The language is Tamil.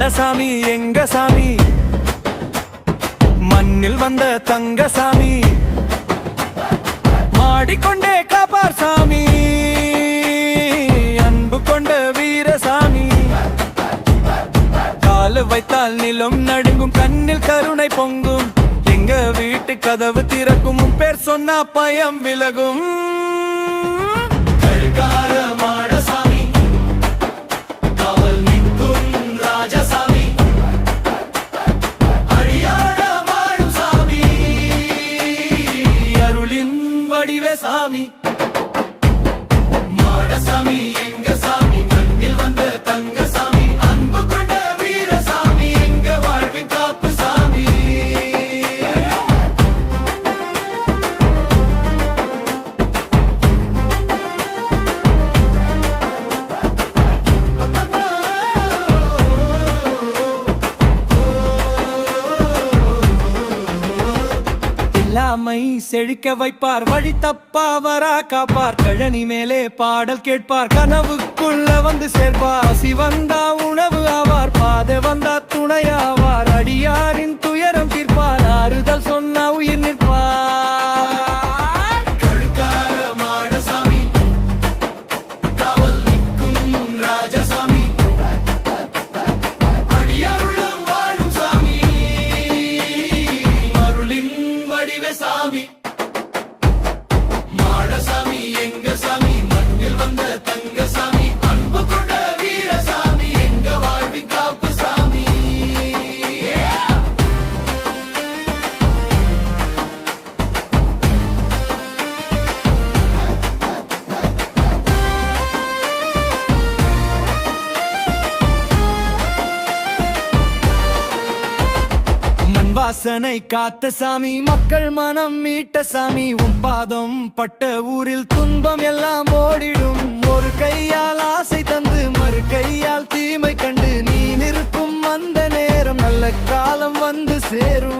மாடசாமி எங்க சாமி, மண்ணில் வந்த தங்க சாமி, மாடிக்கொண்டே காப்பார் சாமி, அன்பு கொண்ட வீரசாமி. காலு வைத்தால் நிலம் நடுங்கும், கண்ணில் கருணை பொங்கும், எங்க வீட்டு கதவு திறக்கும், பேர் சொன்னா பயம் விலகும். கழுகார மாடசாமி, காவல் நிற்கும் ராஜசாமி, அடியாட வாழும் சாமி, அருளின் வடிவே சாமி. மாடசாமி எங்க சாமி, மண்ணில் வந்த தங்க சாமி, அன்பு கொண்ட வீரசாமி, எங்க வாழ்வின் காப்பு சாமி. இல்லாமை செழிக்க வைப்பார், வழி தப்பாவரா காப்பார், கழனி மேலே பாடல் கேட்பார், கனவுக்குள்ள வந்து சேர்ப்பார். பசி வந்தா உணவு ஆவார், பாதை வந்தா துணையாவார், அடியாரின் துயரம் தீர்ப்பார், ஆறுதல் சொன்னா உயிர் நிற்பார். கழுகார மாடசாமி, காவல் நிற்கும் ராஜசாமி, அடியாருள்ளம் வாழும் சாமி, அருளின் வடிவே சாமி. மாடசாமி எங்க சாமி, மண்ணில் வந்த தங்க சாமி, அன்பு கொண்ட வீரசாமி, எங்க வாழ்வின் காப்பு சாமி. மண் வாசனை காத்த சாமி, மக்கள் மனம் மீட்ட சாமி, உன் பாதம் பட்ட ஊரில் துன்பம் எல்லாம் ஓடிடும். ஒரு கையால் ஆசை தந்து மறு கையால் தீமை கண்டு நீ நிற்கும் அந்த நேரம் நல்ல காலம் வந்து சேரும்.